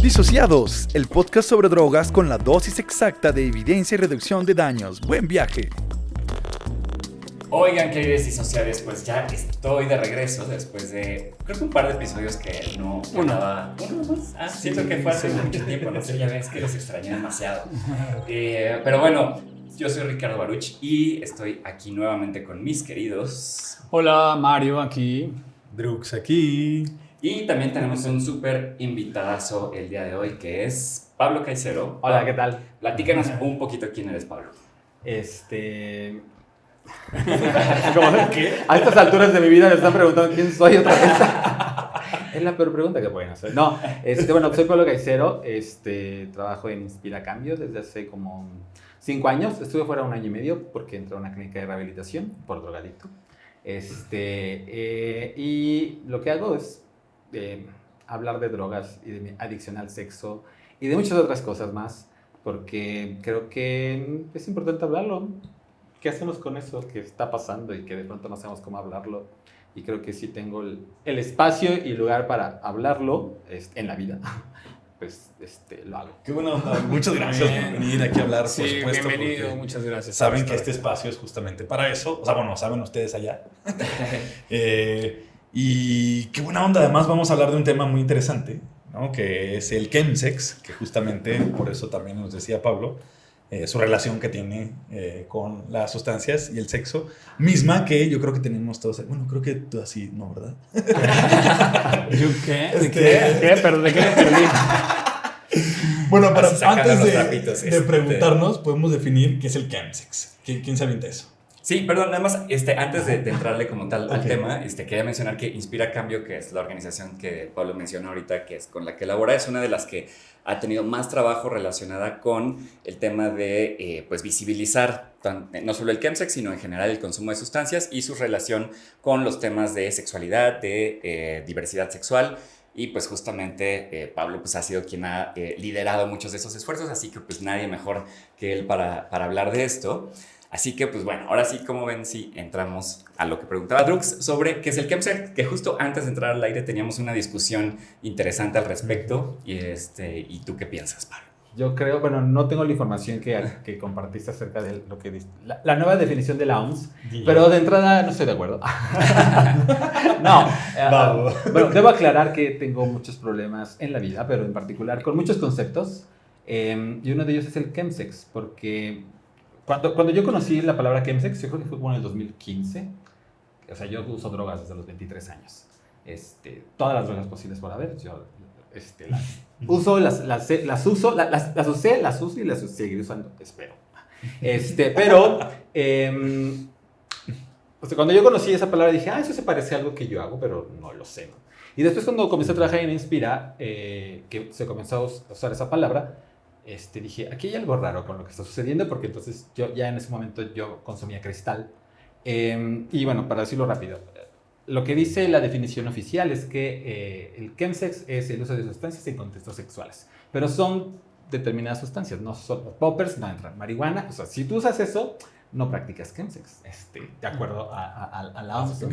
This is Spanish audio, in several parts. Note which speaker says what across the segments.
Speaker 1: Disociados, el podcast sobre drogas con la dosis exacta de evidencia y reducción de daños. Buen viaje.
Speaker 2: Oigan, queridos disociados, pues ya estoy de regreso después de, creo que un par de episodios que no daba. ¿Uno más? Siento que fue hace mucho tiempo, no sé, ya ves que los extrañé demasiado. Pero bueno, yo soy Ricardo Baruch y estoy aquí nuevamente con mis queridos.
Speaker 3: Hola, Mario aquí.
Speaker 4: Drux aquí.
Speaker 2: Y también tenemos un súper invitadazo el día de hoy que es Pablo Caicero.
Speaker 3: Hola, ¿qué tal?
Speaker 2: Platícanos un poquito quién eres, Pablo.
Speaker 3: ¿Qué? A estas alturas de mi vida me están preguntando quién soy otra vez. Es la peor pregunta que pueden hacer. No, bueno, soy Pablo Caicero, trabajo en Inspira Cambio desde hace como 5 años. Estuve fuera 1 año y medio porque entré a una clínica de rehabilitación por drogadicto. Y lo que hago es hablar de drogas y de mi adicción al sexo y de muchas otras cosas más, porque creo que es importante hablarlo. ¿Qué hacemos con eso que está pasando y que de pronto no sabemos cómo hablarlo? Y creo que sí tengo el espacio y lugar para hablarlo en la vida. Pues lo hago.
Speaker 4: Qué bueno, muchas gracias por venir aquí a hablar,
Speaker 3: sí,
Speaker 4: por supuesto.
Speaker 3: Bienvenido, muchas gracias.
Speaker 4: Saben que este espacio es justamente para eso. O sea, bueno, saben ustedes allá. Y qué buena onda. Además, vamos a hablar de un tema muy interesante, ¿no? Que es el chemsex, que justamente por eso también nos decía Pablo, su relación que tiene con las sustancias y el sexo, misma que yo creo que tenemos todos. Bueno, creo que tú así, ¿no, verdad?
Speaker 3: ¿Yo qué? ¿Qué? ¿Pero de qué me perdí?
Speaker 4: Bueno,
Speaker 2: Antes
Speaker 4: de preguntarnos, podemos definir qué es el chemsex. ¿Quién se avienta eso?
Speaker 2: Sí, perdón, nada más, antes de entrarle como tal al tema, quería mencionar que Inspira Cambio, que es la organización que Pablo mencionó ahorita, que es con la que elabora, es una de las que ha tenido más trabajo relacionada con el tema de pues visibilizar no solo el chemsex, sino en general el consumo de sustancias y su relación con los temas de sexualidad, de diversidad sexual. Y pues justamente Pablo pues ha sido quien ha liderado muchos de esos esfuerzos, así que pues nadie mejor que él para hablar de esto. Así que, pues bueno, ahora sí, como ven, sí entramos a lo que preguntaba Drux sobre qué es el chemsex, que justo antes de entrar al aire teníamos una discusión interesante al respecto. ¿Y tú qué piensas, Pablo?
Speaker 3: Yo creo, bueno, no tengo la información que compartiste acerca de lo que dice la nueva definición de la OMS, pero de entrada no estoy de acuerdo. No, bueno, debo aclarar que tengo muchos problemas en la vida, pero en particular con muchos conceptos, y uno de ellos es el chemsex, porque cuando yo conocí la palabra chemsex, yo creo que fue como en el 2015. O sea, yo uso drogas desde los 23 años. Todas las drogas posibles por haber. Yo las uso, las usé, las uso y las seguiré usando, espero. Pero, cuando yo conocí esa palabra dije, eso se parece a algo que yo hago, pero no lo sé, ¿no? Y después cuando comencé a trabajar en Inspira, que se comenzó a usar esa palabra, dije, aquí hay algo raro con lo que está sucediendo, porque entonces yo ya en ese momento yo consumía cristal. Y bueno, para decirlo rápido, lo que dice la definición oficial es que el chemsex es el uso de sustancias en contextos sexuales, pero son determinadas sustancias, no son poppers, no entran marihuana. O sea, si tú usas eso, no practicas chemsex, de acuerdo a la OMS.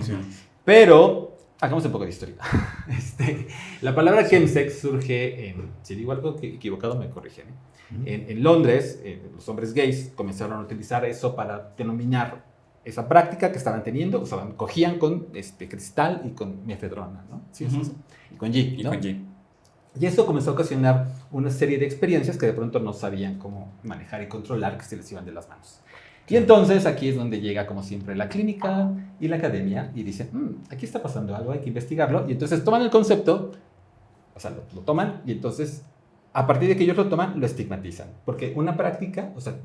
Speaker 3: Pero hagamos un poco de historia. La palabra chemsex surge si digo algo equivocado me corrigen. En Londres, los hombres gays comenzaron a utilizar eso para denominar esa práctica que estaban teniendo. O sea, cogían con cristal y con mefedrona, ¿no? Sí, sí. Y con G, ¿no? Y eso comenzó a ocasionar una serie de experiencias que de pronto no sabían cómo manejar y controlar, que se les iban de las manos. Y entonces aquí es donde llega, como siempre, la clínica y la academia y dicen, aquí está pasando algo, hay que investigarlo. Y entonces toman el concepto, o sea, lo toman y entonces, a partir de que ellos lo toman, lo estigmatizan. Porque una práctica, o sea,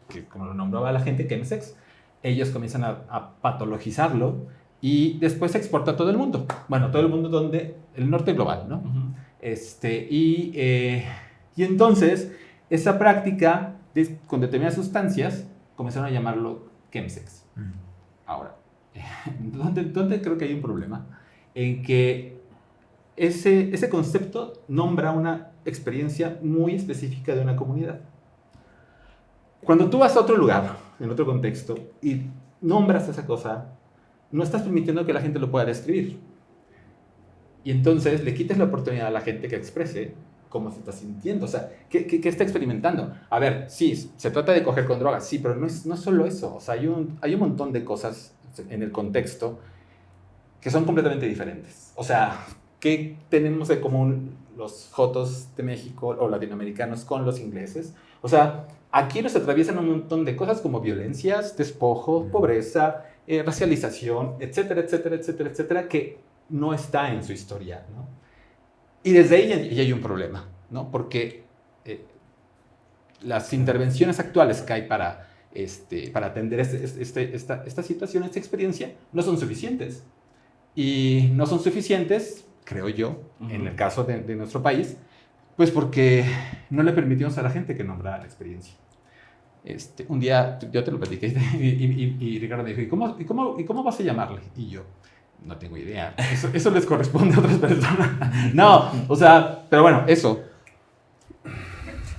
Speaker 3: que como lo nombraba la gente, chemsex, ellos comienzan a patologizarlo y después se exporta a todo el mundo. Bueno, todo el mundo donde, el norte global, ¿no? Y entonces, esa práctica con determinadas sustancias, comenzaron a llamarlo chemsex. Ahora, ¿dónde creo que hay un problema? En que ese concepto nombra una experiencia muy específica de una comunidad. Cuando tú vas a otro lugar, en otro contexto, y nombras esa cosa, no estás permitiendo que la gente lo pueda describir. Y entonces le quitas la oportunidad a la gente que exprese cómo se está sintiendo, o sea, ¿qué está experimentando? A ver, sí, se trata de coger con drogas, sí, pero no es solo eso, o sea, hay un montón de cosas en el contexto que son completamente diferentes. O sea, ¿qué tenemos de común los jotos de México o latinoamericanos con los ingleses? O sea, aquí nos atraviesan un montón de cosas como violencias, despojo, pobreza, racialización, etcétera, etcétera, etcétera, etcétera, que no está en su historia, ¿no? Y desde ahí ya hay un problema, ¿no? Porque las intervenciones actuales que hay para atender esta situación, esta experiencia, no son suficientes. Y no son suficientes, creo yo, en el caso de nuestro país, pues porque no le permitimos a la gente que nombrara la experiencia. Un día yo te lo platiqué y Ricardo me dijo, ¿y cómo vas a llamarle? Y yo, no tengo idea. Eso les corresponde a otras personas. No, o sea, pero bueno, eso.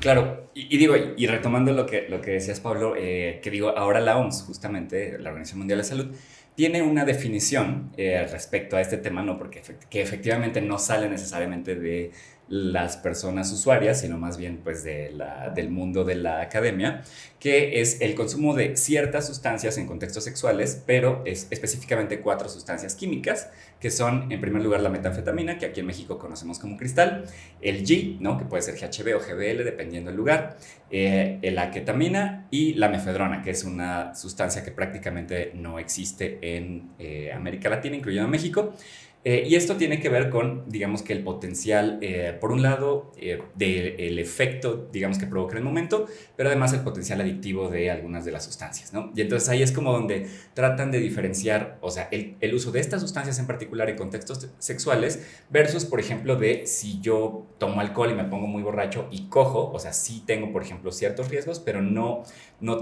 Speaker 2: Claro, y retomando lo que decías, Pablo, que digo, ahora la OMS, justamente, la Organización Mundial de la Salud, tiene una definición respecto a este tema, ¿no? Porque que efectivamente no sale necesariamente de las personas usuarias, sino más bien pues del mundo de la academia, que es el consumo de ciertas sustancias en contextos sexuales, pero es específicamente 4 sustancias químicas, que son, en primer lugar, la metanfetamina, que aquí en México conocemos como cristal, el G, ¿no? Que puede ser GHB o GBL, dependiendo del lugar, la ketamina y la mefedrona, que es una sustancia que prácticamente no existe en América Latina, incluyendo México. Y esto tiene que ver con, digamos que el potencial, por un lado, del efecto, digamos, que provoca en el momento, pero además el potencial adictivo de algunas de las sustancias, ¿no? Y entonces ahí es como donde tratan de diferenciar, o sea, el uso de estas sustancias en particular en contextos sexuales versus, por ejemplo, de si yo tomo alcohol y me pongo muy borracho y cojo, o sea, sí tengo, por ejemplo, ciertos riesgos, pero no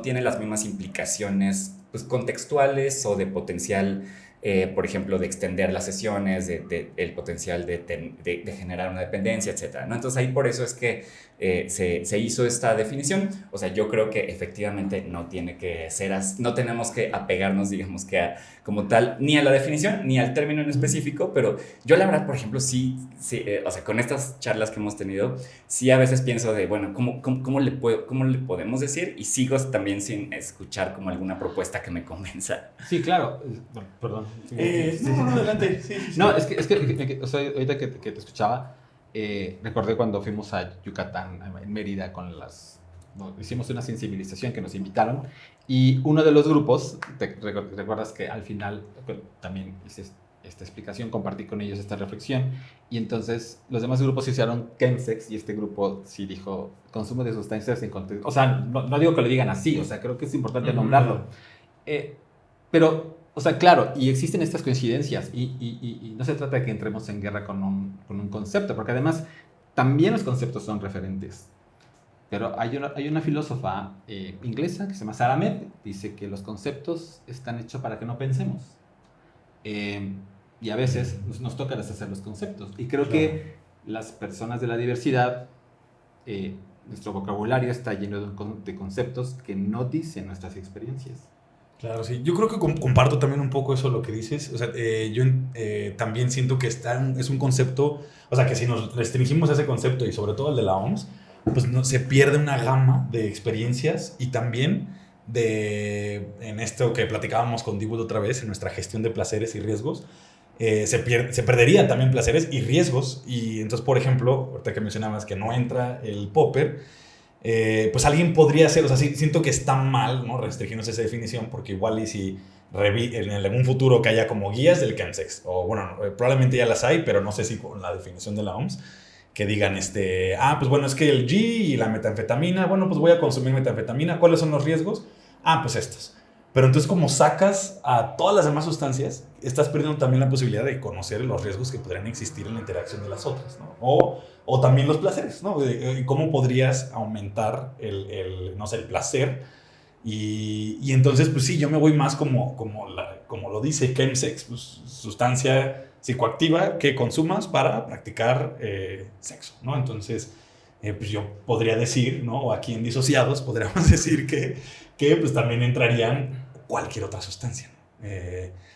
Speaker 2: tiene las mismas implicaciones, pues, contextuales o de potencial, por ejemplo, de extender las sesiones, el potencial de generar una dependencia, etc., ¿no? Entonces ahí por eso es que se hizo esta definición. O sea, yo creo que efectivamente no tiene que ser no tenemos que apegarnos, digamos, que como tal, ni a la definición, ni al término en específico, pero yo la verdad, por ejemplo, sí, o sea, con estas charlas que hemos tenido, sí a veces pienso de, bueno, ¿cómo le podemos decir? Y sigo también sin escuchar como alguna propuesta que me convenza.
Speaker 3: Sí, claro. Bueno, perdón.
Speaker 4: No, adelante. Sí.
Speaker 3: No, es que o sea, ahorita que te escuchaba, recordé cuando fuimos a Yucatán, en Mérida, hicimos una sensibilización que nos invitaron, y uno de los grupos, recuerdas que al final también hice esta explicación, compartí con ellos esta reflexión, y entonces los demás grupos hicieron chemsex, y este grupo sí dijo consumo de sustancias en contexto. O sea, no digo que lo digan así, o sea, creo que es importante nombrarlo. Pero, o sea, claro, y existen estas coincidencias, y no se trata de que entremos en guerra con un concepto, porque además también los conceptos son referentes. Pero hay una filósofa inglesa que se llama Sarah Mead, dice que los conceptos están hechos para que no pensemos. Y a veces nos toca deshacer los conceptos. Y creo que las personas de la diversidad, nuestro vocabulario está lleno de conceptos que no dicen nuestras experiencias.
Speaker 4: Claro, sí. Yo creo que comparto también un poco eso lo que dices. O sea, yo también siento que es un concepto, o sea, que si nos restringimos a ese concepto y sobre todo al de la OMS, pues se pierde una gama de experiencias y también en esto que platicábamos con Dibu otra vez, en nuestra gestión de placeres y riesgos, se perderían también placeres y riesgos. Y entonces, por ejemplo, ahorita que mencionabas que no entra el popper, pues alguien podría hacer, o sea, siento que está mal, ¿no?, restringirnos esa definición, porque igual y si en algún futuro que haya como guías del chemsex, o bueno, probablemente ya las hay, pero no sé si con la definición de la OMS, que digan, pues bueno, es que el G y la metanfetamina, bueno, pues voy a consumir metanfetamina, ¿cuáles son los riesgos? Pues estos. Pero entonces, como sacas a todas las demás sustancias, estás perdiendo también la posibilidad de conocer los riesgos que podrían existir en la interacción de las otras, ¿no? O también los placeres, ¿no? ¿Cómo podrías aumentar no sé, el placer? Y entonces, pues sí, yo me voy más como lo dice chemsex, pues, sustancia psicoactiva que consumas para practicar sexo, ¿no? Entonces, pues yo podría decir, ¿no? O aquí en Disociados podríamos decir que pues también entrarían cualquier otra sustancia, ¿no?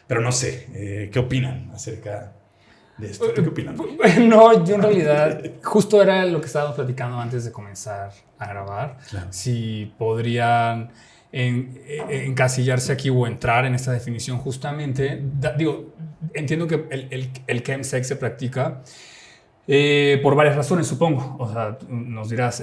Speaker 4: Pero no sé, ¿qué opinan acerca de esto. ¿Tú qué opinas?
Speaker 5: No, yo en realidad, justo era lo que estábamos platicando antes de comenzar a grabar.
Speaker 4: Claro.
Speaker 5: Si podrían encasillarse aquí o entrar en esta definición justamente. Entiendo que el chemsex se practica por varias razones, supongo. O sea, nos dirás,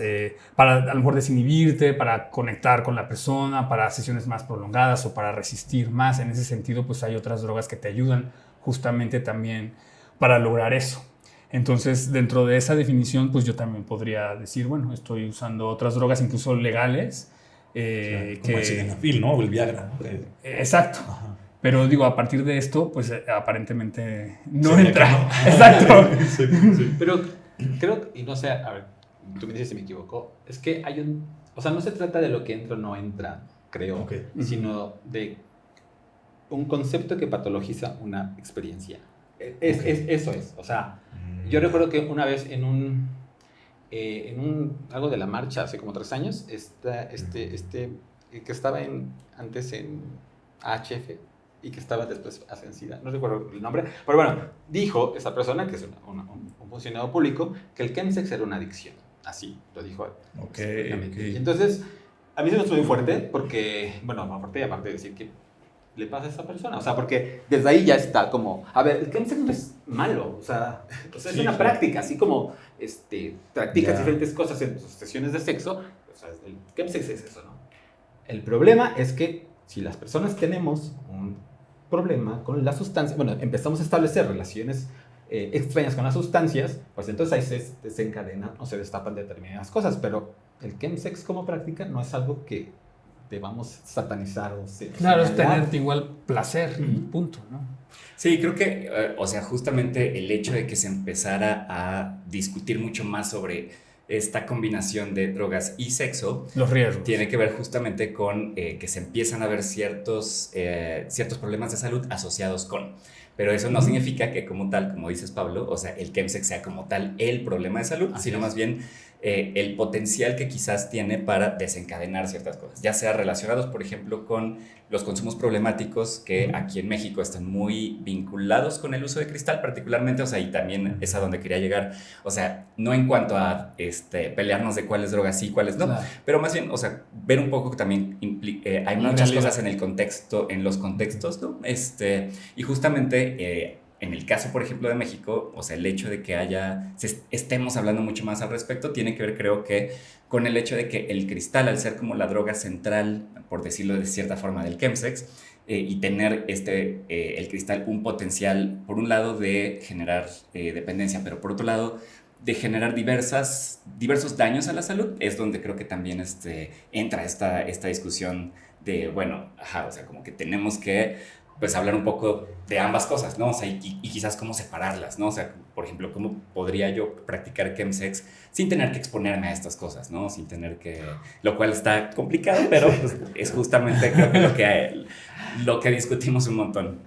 Speaker 5: para a lo mejor desinhibirte, para conectar con la persona, para sesiones más prolongadas o para resistir más. En ese sentido, pues hay otras drogas que te ayudan justamente también para lograr eso. Entonces, dentro de esa definición, pues yo también podría decir, bueno, estoy usando otras drogas, incluso legales.
Speaker 4: Claro, como el sildenafil, ¿no? O el Viagra.
Speaker 5: Exacto.
Speaker 4: Ajá.
Speaker 5: Pero digo, a partir de esto, pues aparentemente no
Speaker 4: Sí,
Speaker 5: entra.
Speaker 4: no.
Speaker 5: Exacto.
Speaker 3: Sí. Pero creo, y no sé, a ver, tú me dices si me equivoco, es que hay o sea, no se trata de lo que entra o no entra, creo,
Speaker 4: Ok.
Speaker 3: sino de un concepto que patologiza una experiencia. Eso es, o sea, yo recuerdo que una vez en algo de la marcha, hace como 3 años, que estaba antes en AHF y que estaba después en SIDA, no recuerdo el nombre, pero bueno, dijo esa persona, que es un funcionario público, que el chemsex era una adicción, así lo dijo.
Speaker 4: Ok.
Speaker 3: Y entonces, a mí se me estuvo muy fuerte, porque, bueno, aparte de decir que le pasa a esa persona, o sea, porque desde ahí ya está como, a ver, el chemsex no es malo, o sea es
Speaker 4: Sí,
Speaker 3: una
Speaker 4: claro.
Speaker 3: práctica, así como practicas
Speaker 4: Ya.
Speaker 3: diferentes cosas en tus sesiones de sexo, o sea, el chemsex es eso, ¿no? El problema es que si las personas tenemos un problema con la sustancia, bueno, empezamos a establecer relaciones extrañas con las sustancias, pues entonces ahí se desencadenan o se destapan determinadas cosas, pero el chemsex como práctica no es algo que debamos satanizar o
Speaker 5: Claro, es
Speaker 3: señalar.
Speaker 5: tener igual placer y punto, ¿no?
Speaker 2: Sí, creo que, o sea, justamente el hecho de que se empezara a discutir mucho más sobre esta combinación de drogas y sexo
Speaker 5: Los riesgos.
Speaker 2: tiene que ver justamente con que se empiezan a ver ciertos problemas de salud asociados con. Pero eso no significa que como tal, como dices Pablo, o sea, el chemsex sea como tal el problema de salud,
Speaker 3: Así
Speaker 2: sino
Speaker 3: es.
Speaker 2: más bien el potencial que quizás tiene para desencadenar ciertas cosas, ya sea relacionados, por ejemplo, con los consumos problemáticos que aquí en México están muy vinculados con el uso de cristal particularmente, o sea, y también es a donde quería llegar, o sea, no en cuanto a pelearnos de cuáles drogas sí, cuáles no,
Speaker 5: Claro.
Speaker 2: pero más bien, o sea, ver un poco que también hay
Speaker 5: La
Speaker 2: muchas
Speaker 5: realidad.
Speaker 2: cosas en el contexto, en los contextos, ¿no? Y justamente en el caso, por ejemplo, de México, o sea, el hecho de que estemos hablando mucho más al respecto tiene que ver, creo que, con el hecho de que el cristal, al ser como la droga central, por decirlo de cierta forma, del chemsex, y tener el cristal un potencial, por un lado, de generar dependencia, pero por otro lado, de generar diversos daños a la salud, es donde creo que también entra esta discusión de, bueno, o sea, como que tenemos que pues hablar un poco de ambas cosas, ¿no? O sea, y quizás cómo separarlas, ¿no? O sea, por ejemplo, cómo podría yo practicar chemsex sin tener que exponerme a estas cosas, ¿no? Sin tener que... Lo cual está complicado, pero pues, es justamente creo que lo que discutimos un montón.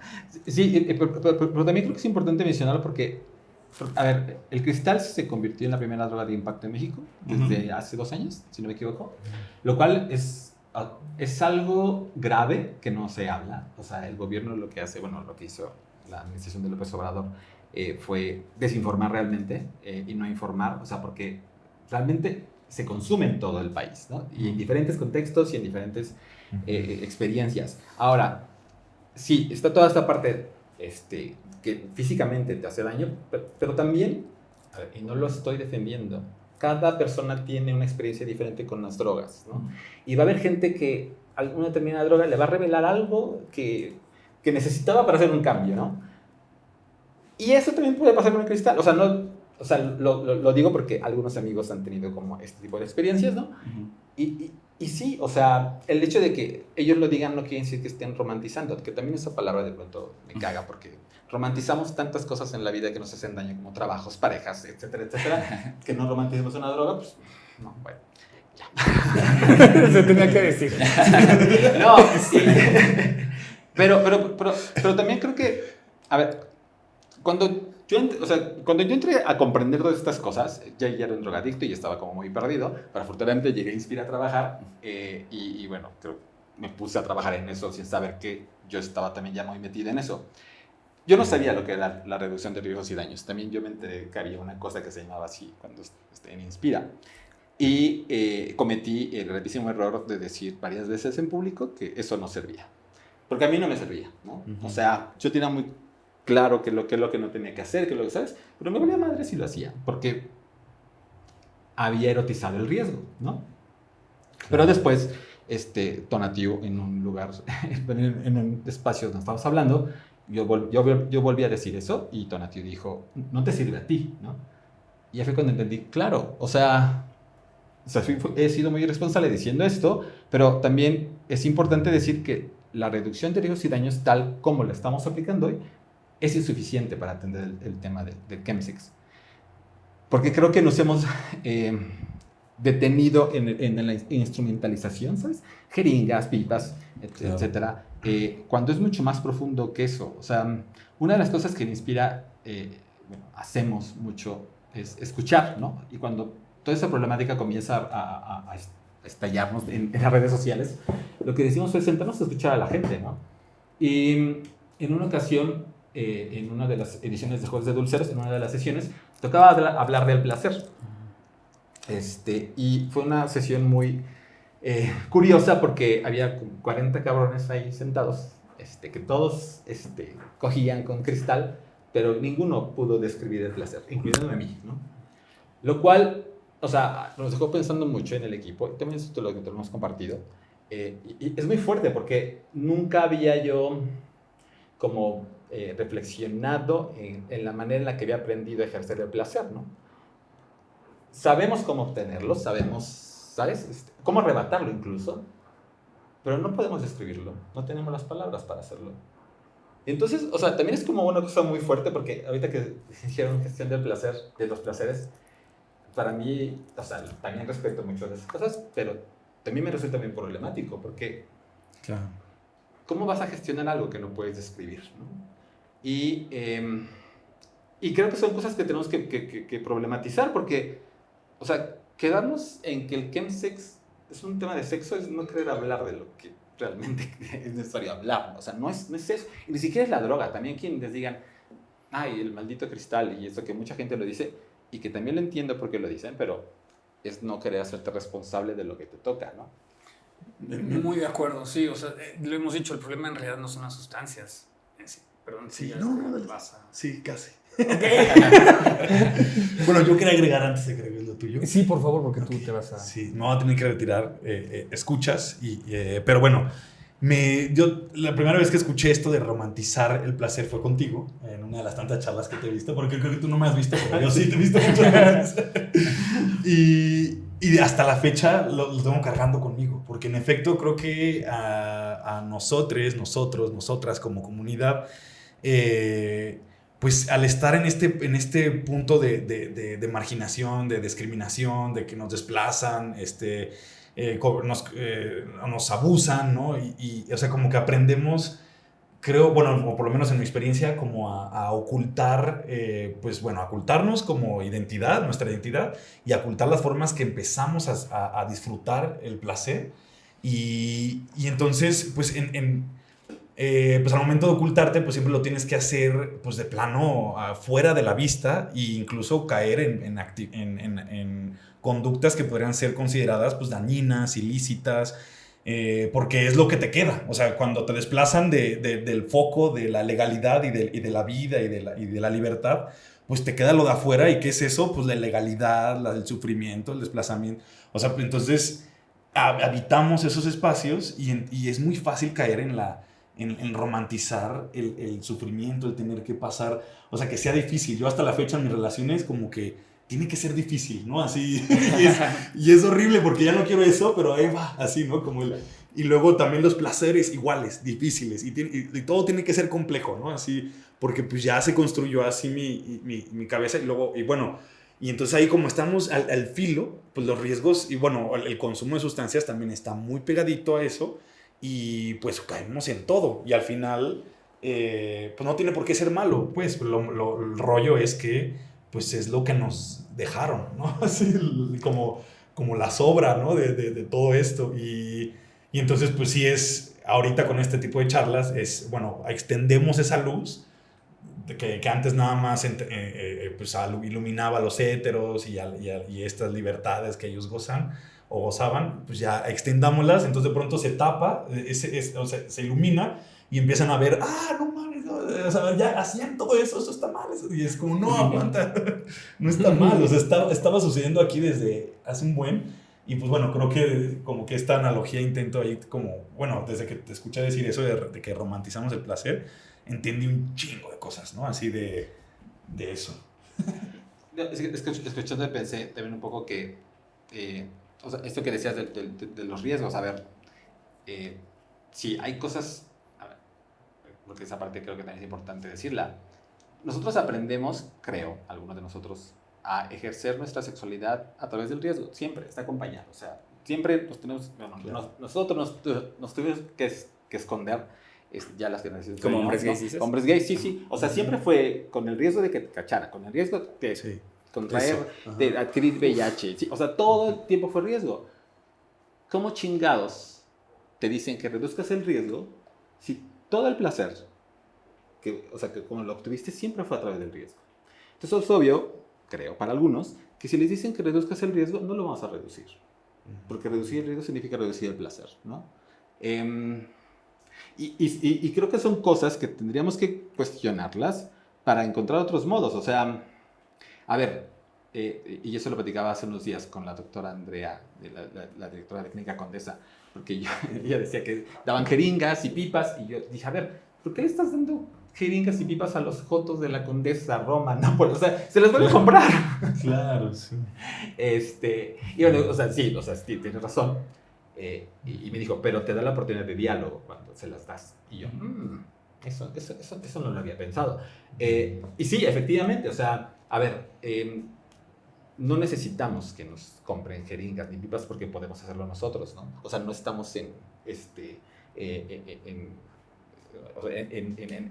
Speaker 3: Sí, pero también creo que es importante mencionarlo porque, a ver, el cristal se convirtió en la primera droga de impacto en México desde hace 2 años, si no me equivoco, lo cual es algo grave que no se habla. O sea, el gobierno lo que hace, bueno, lo que hizo la administración de López Obrador fue desinformar realmente y no informar, o sea, porque realmente se consume en todo el país, ¿no? Y en diferentes contextos y en diferentes experiencias. Ahora, sí, está toda esta parte que físicamente te hace daño, pero también, a ver, y no lo estoy defendiendo, cada persona tiene una experiencia diferente con las drogas, ¿no? Y va a haber gente que alguna determinada droga le va a revelar algo que necesitaba para hacer un cambio, ¿no? Y eso también puede pasar con el cristal. O sea, lo digo porque algunos amigos han tenido como este tipo de experiencias, ¿no? Y sí, o sea, el hecho de que ellos lo digan no quiere decir que estén romantizando, que también esa palabra de pronto me caga porque romantizamos tantas cosas en la vida que nos hacen daño, como trabajos, parejas, etcétera, etcétera, que no romanticemos una droga, pues, no, bueno, ya.
Speaker 5: Se tenía que decir.
Speaker 3: No, sí. Pero también creo que, a ver, cuando yo entré a comprender todas estas cosas, ya era un drogadicto y estaba como muy perdido, pero afortunadamente llegué a Inspira a trabajar y bueno, creo me puse a trabajar en eso sin saber que yo estaba también ya muy metido en eso. Yo no sabía lo que era la reducción de riesgos y daños. También yo me enteré que había una cosa que se llamaba así cuando en Inspira. Y cometí el gravísimo error de decir varias veces en público que eso no servía. Porque a mí no me servía, ¿no? O sea, yo tenía muy claro que lo que no tenía que hacer, que lo que sabes, pero me valía madre si lo hacía, porque había erotizado el riesgo, ¿no? Pero después, Tonatiuh, en un lugar, en un espacio donde estábamos hablando, yo volví a decir eso y Tonatiuh dijo, no te sirve a ti, ¿no? Y ya fue cuando entendí, claro, o sea, he sido muy irresponsable diciendo esto, pero también es importante decir que la reducción de riesgos y daños, tal como la estamos aplicando hoy, es insuficiente para atender el tema del chemsex. Porque creo que nos hemos detenido en la instrumentalización, ¿sabes? Jeringas, pipas, etcétera, cuando es mucho más profundo que eso. O sea, una de las cosas que me inspira, hacemos mucho, es escuchar, ¿no? Y cuando toda esa problemática comienza a estallarnos en las redes sociales, lo que decimos fue sentarnos a escuchar a la gente, ¿no? Y en una ocasión, en una de las ediciones de Juegos de Dulceros, en una de las sesiones, tocaba hablar del placer. Y fue una sesión muy curiosa porque había 40 cabrones ahí sentados, que todos cogían con cristal, pero ninguno pudo describir el placer, incluyéndome a mí, ¿no? Lo cual, o sea, nos dejó pensando mucho en el equipo, y también esto es lo que hemos compartido, y es muy fuerte porque nunca había yo como reflexionado en la manera en la que había aprendido a ejercer el placer, ¿no? Sabemos cómo obtenerlo, sabemos, ¿sabes? Cómo arrebatarlo incluso, pero no podemos describirlo, no tenemos las palabras para hacerlo. Entonces, o sea, también es como una cosa muy fuerte porque ahorita que hicieron gestión del placer, de los placeres, para mí, o sea, también respeto mucho de esas cosas, pero también me resulta bien problemático porque
Speaker 4: Claro.
Speaker 3: ¿cómo vas a gestionar algo que no puedes describir, ¿no? Y creo que son cosas que tenemos que problematizar porque, o sea, quedarnos en que el chemsex es un tema de sexo es no querer hablar de lo que realmente es necesario hablar. O sea, no es eso. Y ni siquiera es la droga. También quienes digan, ay, el maldito cristal y eso que mucha gente lo dice y que también lo entiendo porque lo dicen, pero es no querer hacerte responsable de lo que te toca, ¿no?
Speaker 5: Muy de acuerdo, sí. O sea, lo hemos dicho, el problema en realidad no son las sustancias. Sí, perdón,
Speaker 4: Sí,
Speaker 5: ya
Speaker 4: no,
Speaker 5: pasa.
Speaker 4: sí, casi. Bueno, yo quería agregar antes de que agregues lo tuyo.
Speaker 5: Sí, por favor, porque tú te vas a...
Speaker 4: Sí, me voy a tener que retirar. Escuchas, pero bueno, yo la primera vez que escuché esto de romantizar el placer fue contigo, en una de las tantas charlas que te he visto, porque creo que tú no me has visto, pero yo sí te he visto muchas veces. Y hasta la fecha lo tengo cargando conmigo, porque en efecto creo que a nosotros, nosotras como comunidad, pues al estar en este punto de marginación, de discriminación, de que nos desplazan, nos abusan, ¿no? O sea, como que aprendemos, creo, bueno, o por lo menos en mi experiencia, como a ocultar, pues bueno, a ocultarnos como identidad, nuestra identidad, y a ocultar las formas que empezamos a disfrutar el placer. Y entonces, pues pues al momento de ocultarte, pues siempre lo tienes que hacer pues de plano fuera de la vista e incluso caer en conductas que podrían ser consideradas pues dañinas, ilícitas, porque es lo que te queda. O sea, cuando te desplazan del foco de la legalidad y de la vida y de la libertad, pues te queda lo de afuera. ¿Y qué es eso? Pues la ilegalidad, el sufrimiento, el desplazamiento. O sea, entonces habitamos esos espacios y es muy fácil caer en romantizar el sufrimiento, el tener que pasar, o sea, que sea difícil. Yo hasta la fecha en mis relaciones como que tiene que ser difícil, ¿no? Así, y es horrible porque ya no quiero eso, pero ahí va, así, ¿no? Y luego también los placeres iguales, difíciles, y todo tiene que ser complejo, ¿no? Así, porque pues ya se construyó así mi cabeza y bueno, y entonces ahí como estamos al filo, pues los riesgos, y bueno, el consumo de sustancias también está muy pegadito a eso, y pues caemos en todo. Y al final, pues no tiene por qué ser malo. Pues el rollo es que pues es lo que nos dejaron, ¿no? Así como la sobra, ¿no? De todo esto. Y entonces, pues sí es, ahorita con este tipo de charlas, es, bueno, extendemos esa luz que antes nada más pues, iluminaba a los héteros y estas libertades que ellos gozan o gozaban, pues ya extendámoslas, entonces de pronto se tapa, o sea, se ilumina y empiezan a ver, no mames, no, o sea, ya hacían todo eso, eso está mal, y es como, no, aguanta, no está mal, o sea, estaba sucediendo aquí desde hace un buen, y pues bueno, creo que como que esta analogía intento ahí como, bueno, desde que te escuché decir eso de que romantizamos el placer, entendí un chingo de cosas, ¿no? Así de eso.
Speaker 3: Escuchando pensé también un poco que, o sea, esto que decías de los riesgos, a ver, sí, hay cosas, a ver, porque esa parte creo que también es importante decirla. Nosotros aprendemos, creo, algunos de nosotros, a ejercer nuestra sexualidad a través del riesgo. Siempre está acompañado. O sea, siempre nos tenemos, bueno, claro. Nosotros nos tuvimos que esconder, ya las generaciones.
Speaker 2: ¿Como hombres gays dices?
Speaker 3: Hombres gays, sí. O sea, siempre fue con el riesgo de que te cachara, con el riesgo de contraer, de adquirir VIH. Sí, o sea, todo el tiempo fue riesgo. ¿Cómo chingados te dicen que reduzcas el riesgo si todo el placer, o sea, que como lo obtuviste, siempre fue a través del riesgo? Entonces es obvio, creo, para algunos, que si les dicen que reduzcas el riesgo, no lo vamos a reducir. Porque reducir el riesgo significa reducir el placer, ¿no? Y creo que son cosas que tendríamos que cuestionarlas para encontrar otros modos. O sea, a ver, y eso lo platicaba hace unos días con la doctora Andrea, la directora de Clínica Condesa, porque ella decía que daban jeringas y pipas, y yo dije, a ver, ¿por qué le estás dando jeringas y pipas a los jotos de la Condesa, Roma, Nápoles? O sea, se las van a comprar.
Speaker 4: Claro, sí.
Speaker 3: Y bueno, o sea, sí, tienes razón. Y me dijo, pero te da la oportunidad de diálogo cuando se las das. Y yo, eso no lo había pensado. Y sí, efectivamente, o sea, a ver, no necesitamos que nos compren jeringas ni pipas porque podemos hacerlo nosotros, ¿no? O sea, no estamos en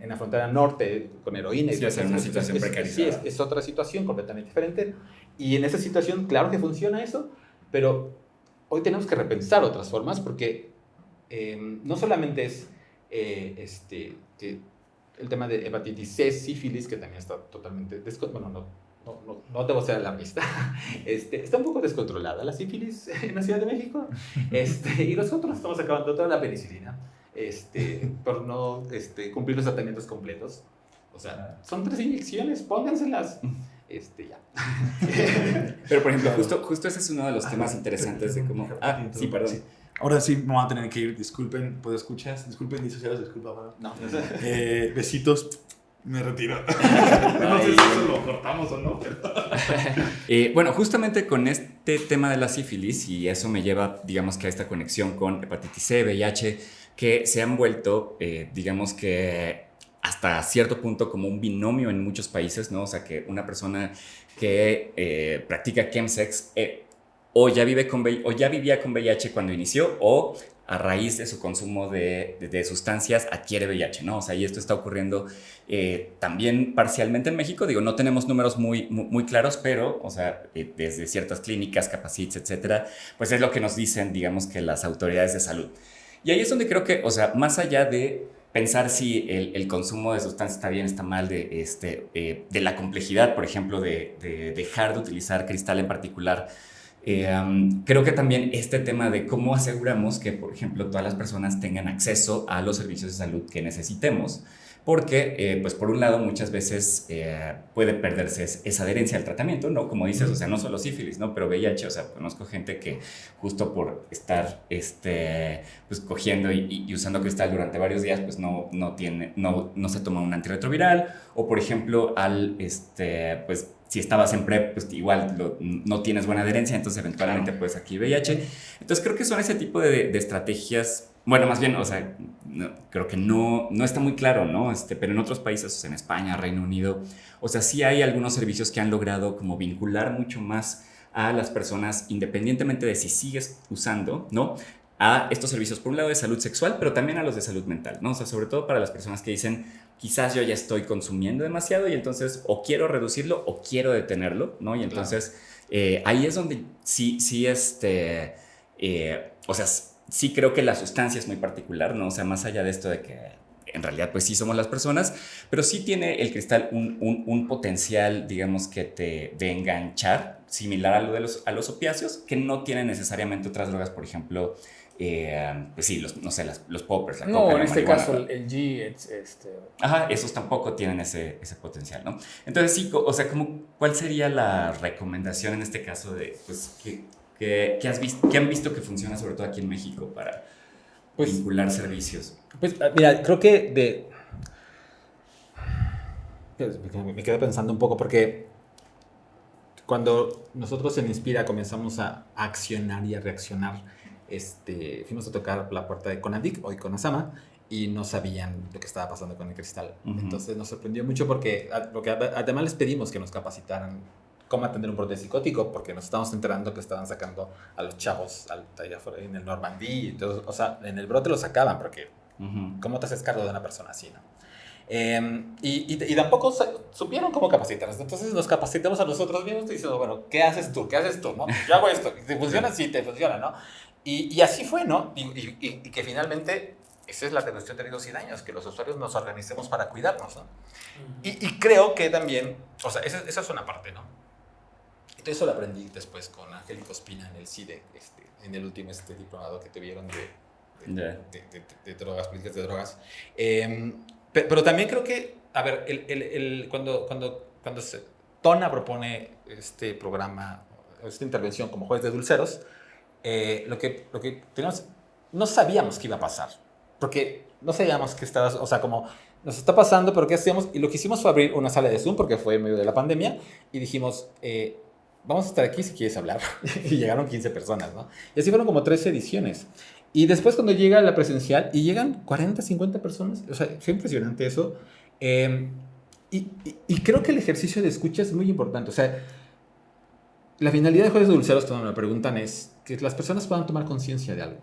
Speaker 3: la frontera norte con heroína.
Speaker 2: Sí, es una situación precarizada.
Speaker 3: Sí, es otra situación completamente diferente. Y en esa situación, claro que funciona eso, pero hoy tenemos que repensar otras formas porque no solamente es el tema de hepatitis C, sífilis, que también está totalmente no debo ser alarmista. Está un poco descontrolada la sífilis en la Ciudad de México. Y nosotros estamos acabando toda la penicilina por no cumplir los tratamientos completos. O sea, son 3 inyecciones, pónganselas. Ya.
Speaker 2: Pero, por ejemplo, justo ese es uno de los temas interesantes de cómo... sí, perdón. Sí.
Speaker 4: Ahora sí me voy a tener que ir. Disculpen, ¿puedo escuchar? Disculpen, disociados, disculpa.
Speaker 3: No.
Speaker 4: Besitos. Me retiro. No sé si eso lo cortamos o no. Pero...
Speaker 2: bueno, justamente con este tema de la sífilis, y eso me lleva, digamos, que a esta conexión con hepatitis C, VIH, que se han vuelto, digamos que hasta cierto punto como un binomio en muchos países, ¿no? O sea, que una persona que practica chemsex o ya vivía con VIH cuando inició, o a raíz de su consumo de sustancias adquiere VIH, ¿no? O sea, y esto está ocurriendo también parcialmente en México. Digo, no tenemos números muy claros, pero, o sea, desde ciertas clínicas, Capacits, etcétera, pues es lo que nos dicen, digamos, que las autoridades de salud. Y ahí es donde creo que, o sea, más allá de pensar si el consumo de sustancias está bien, está mal, de la complejidad, por ejemplo, de dejar de utilizar cristal en particular, creo que también este tema de cómo aseguramos que, por ejemplo, todas las personas tengan acceso a los servicios de salud que necesitemos, porque, pues por un lado, muchas veces puede perderse esa adherencia al tratamiento, ¿no? Como dices, o sea, no solo sífilis, ¿no? Pero VIH, o sea, conozco gente que justo por estar, pues cogiendo y usando cristal durante varios días, pues no se toma un antirretroviral, o por ejemplo, pues si estabas en PrEP, pues igual no tienes buena adherencia, entonces eventualmente puedes adquirir VIH. Entonces creo que son ese tipo de estrategias. Bueno, más bien, o sea, creo que no está muy claro, ¿no? Pero en otros países, o sea, en España, Reino Unido, o sea, sí hay algunos servicios que han logrado como vincular mucho más a las personas, independientemente de si sigues usando, ¿no? A estos servicios, por un lado de salud sexual, pero también a los de salud mental, ¿no? O sea, sobre todo para las personas que dicen, quizás yo ya estoy consumiendo demasiado y entonces o quiero reducirlo o quiero detenerlo, ¿no? Y entonces ahí es donde sí, o sea, sí creo que la sustancia es muy particular, ¿no? O sea, más allá de esto de que en realidad pues sí somos las personas, pero sí tiene el cristal un potencial, digamos, que de enganchar, similar a lo de los opiáceos, que no tienen necesariamente otras drogas, por ejemplo, pues sí, no sé, los poppers, la
Speaker 5: No,
Speaker 2: coca,
Speaker 5: en
Speaker 2: la
Speaker 5: este
Speaker 2: marihuana.
Speaker 5: caso el G,
Speaker 2: Ajá, esos tampoco tienen ese potencial, ¿no? Entonces sí, o sea, ¿cuál sería la recomendación en este caso de, pues, que han visto que funciona sobre todo aquí en México para vincular servicios?
Speaker 3: Pues mira, creo que me quedé pensando un poco porque cuando nosotros en Inspira comenzamos a accionar y a reaccionar, fuimos a tocar la puerta de Conadic o Iconazama y no sabían lo que estaba pasando con el cristal.
Speaker 2: Uh-huh.
Speaker 3: Entonces nos sorprendió mucho porque además les pedimos que nos capacitaran cómo atender un brote psicótico, porque nos estábamos enterando que estaban sacando a los chavos allá afuera, en el Normandí. Entonces, o sea, en el brote lo sacaban porque
Speaker 2: Uh-huh.
Speaker 3: ¿cómo te haces cargo de una persona así, no? Y tampoco supieron cómo capacitarnos. Entonces nos capacitamos a nosotros mismos diciendo, bueno, ¿qué haces tú? ¿Qué haces tú? ¿No? Yo hago esto. ¿Te funciona? Sí, te funciona, ¿no? Y así fue, ¿no? Y que finalmente esa es la reducción de riesgos y daños, que los usuarios nos organicemos para cuidarnos, ¿no? Y creo que también, o sea, esa es una parte, ¿no? Entonces eso lo aprendí después con Angélica Ospina en el CIDE, en el último diplomado que tuvieron de drogas, políticas de drogas. Pero también creo que, a ver, cuando Tona propone este programa, esta intervención como juez de dulceros, lo que tenemos, no sabíamos qué iba a pasar, porque no sabíamos qué estaba, o sea, como nos está pasando, pero qué hacíamos, y lo que hicimos fue abrir una sala de Zoom, porque fue en medio de la pandemia, y dijimos, vamos a estar aquí si quieres hablar, y llegaron 15 personas, ¿no? Y así fueron como 3 ediciones. Y después cuando llega la presencial y llegan 40, 50 personas, o sea, fue impresionante eso. Y creo que el ejercicio de escucha es muy importante. O sea, la finalidad de Jueves de Dulceros, cuando me preguntan, es que las personas puedan tomar conciencia de algo.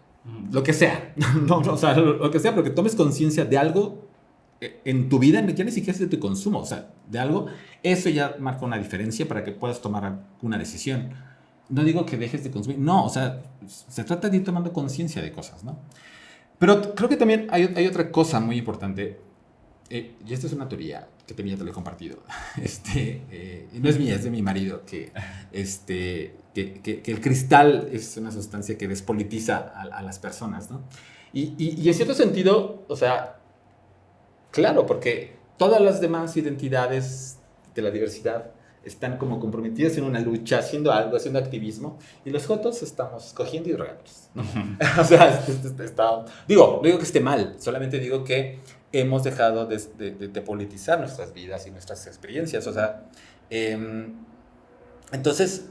Speaker 3: Lo que sea. No, o sea, lo que sea, pero que tomes conciencia de algo en tu vida, ya ni siquiera es de tu consumo, o sea, de algo. Eso ya marca una diferencia para que puedas tomar una decisión. No digo que dejes de consumir, no, o sea, se trata de ir tomando conciencia de cosas, ¿no? Pero creo que también hay otra cosa muy importante, y esta es una teoría que también ya te lo he compartido, no es mía, es de mi marido, que el cristal es una sustancia que despolitiza a las personas, ¿no? Y en cierto sentido, o sea, claro, porque todas las demás identidades de la diversidad están como comprometidos en una lucha, haciendo algo, haciendo activismo, y los jotos estamos cogiendo y drogándonos, ¿no? O sea, no digo que esté mal, solamente digo que hemos dejado de politizar nuestras vidas y nuestras experiencias, o sea, entonces,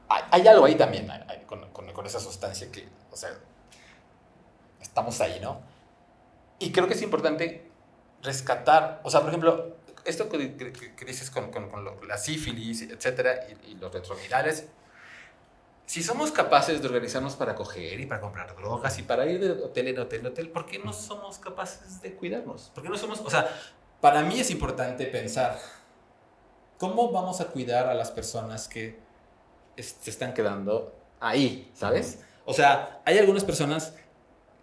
Speaker 3: hay algo ahí también, con esa sustancia que, o sea, estamos ahí, ¿no? Y creo que es importante rescatar, o sea, por ejemplo, esto que dices con la sífilis, etcétera, y los retrovirales, si somos capaces de organizarnos para coger y para comprar drogas y para ir de hotel en hotel, ¿por qué no somos capaces de cuidarnos? ¿Por qué no somos? O sea, para mí es importante pensar cómo vamos a cuidar a las personas que se están quedando ahí, ¿sabes? O sea, hay algunas personas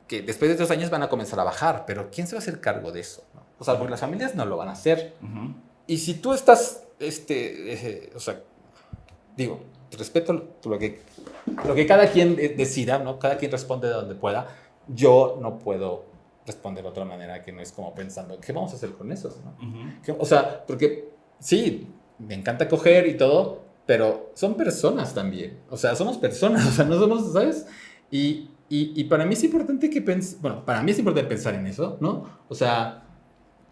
Speaker 3: que después de 2 años van a comenzar a bajar, pero ¿quién se va a hacer cargo de eso? ¿No? O sea, porque las familias no lo van a hacer.
Speaker 2: Uh-huh.
Speaker 3: Y si tú estás, o sea, digo, respeto lo que cada quien decida, ¿no? Cada quien responde de donde pueda. Yo no puedo responder de otra manera que no es como pensando, ¿qué vamos a hacer con esos? ¿No?
Speaker 2: Uh-huh.
Speaker 3: O sea, porque sí, me encanta coger y todo, pero son personas también. O sea, somos personas, o sea, no somos, ¿sabes? Y para mí es importante para mí es importante pensar en eso, ¿no? O sea,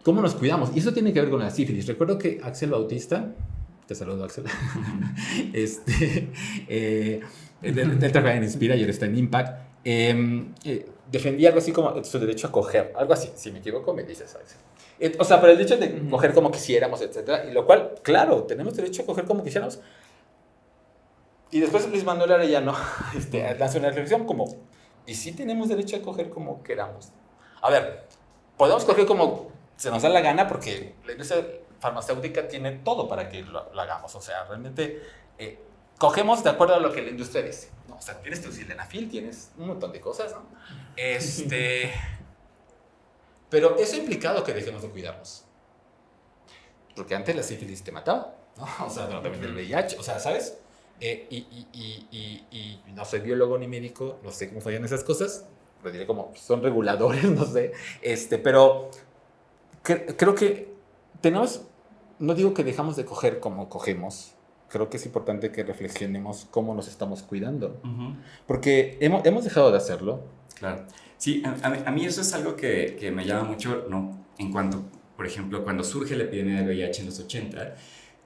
Speaker 3: ¿cómo nos cuidamos? Y eso tiene que ver con la sífilis. Recuerdo que Axel Bautista, te saludo, Axel, él trabajaba en Inspira y ahora está en Impact, defendía algo así como su derecho a coger, algo así, si me equivoco me dices, ¿sabes? O sea, para el derecho de coger como quisiéramos, etcétera, y lo cual, claro, tenemos derecho a coger como quisiéramos. Y después Luis Manuel Arellano lanzó una reflexión como, ¿y si tenemos derecho a coger como queramos? A ver, podemos coger como se nos da la gana porque la industria farmacéutica tiene todo para que lo hagamos. O sea, realmente cogemos de acuerdo a lo que la industria dice, ¿no? O sea, tienes tu sildenafil, tienes un montón de cosas, ¿no? Pero eso ha implicado que dejemos de cuidarnos. Porque antes la sífilis te mataba, ¿no? O sea, también el VIH, o sea, ¿sabes? Y no soy biólogo ni médico, no sé cómo fallan esas cosas, lo diré como son reguladores, no sé, pero creo que tenemos, no digo que dejamos de coger como cogemos, creo que es importante que reflexionemos cómo nos estamos cuidando, porque hemos dejado de hacerlo.
Speaker 2: Claro. Sí, a mí eso es algo que me llama mucho, ¿no? En cuanto, por ejemplo, cuando surge la epidemia de VIH en los 80,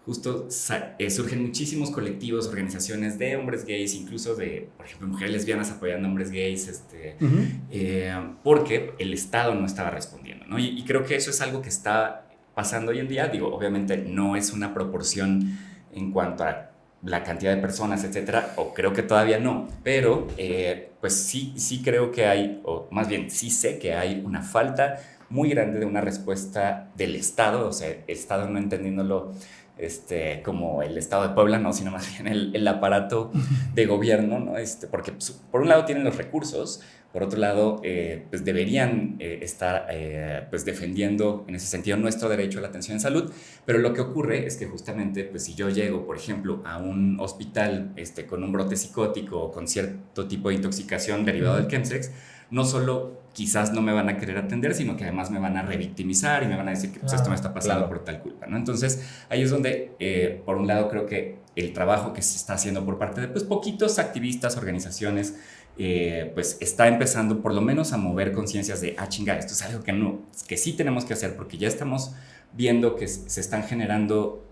Speaker 2: justo surgen muchísimos colectivos, organizaciones de hombres gays, incluso de, por ejemplo, mujeres lesbianas apoyando a hombres gays, porque el Estado no estaba respondiendo, ¿no? Y creo que eso es algo que está pasando hoy en día. Digo, obviamente no es una proporción en cuanto a la cantidad de personas, etcétera, o creo que todavía no, pero pues sí creo que hay, o más bien sí sé que hay una falta muy grande de una respuesta del Estado, o sea, el Estado no entendiéndolo como el Estado de Puebla, no, sino más bien el aparato de gobierno, ¿no? Porque por un lado tienen los recursos, por otro lado, pues deberían estar pues defendiendo en ese sentido nuestro derecho a la atención en salud, pero lo que ocurre es que justamente, pues si yo llego, por ejemplo, a un hospital con un brote psicótico o con cierto tipo de intoxicación derivado del chemsex, no solo quizás no me van a querer atender, sino que además me van a revictimizar y me van a decir que pues, esto me está pasando por tal culpa, ¿no? Entonces, ahí es donde, por un lado, creo que el trabajo que se está haciendo por parte de pues, poquitos activistas, organizaciones, pues está empezando por lo menos a mover conciencias de, chinga, esto es algo que sí tenemos que hacer, porque ya estamos viendo que se están generando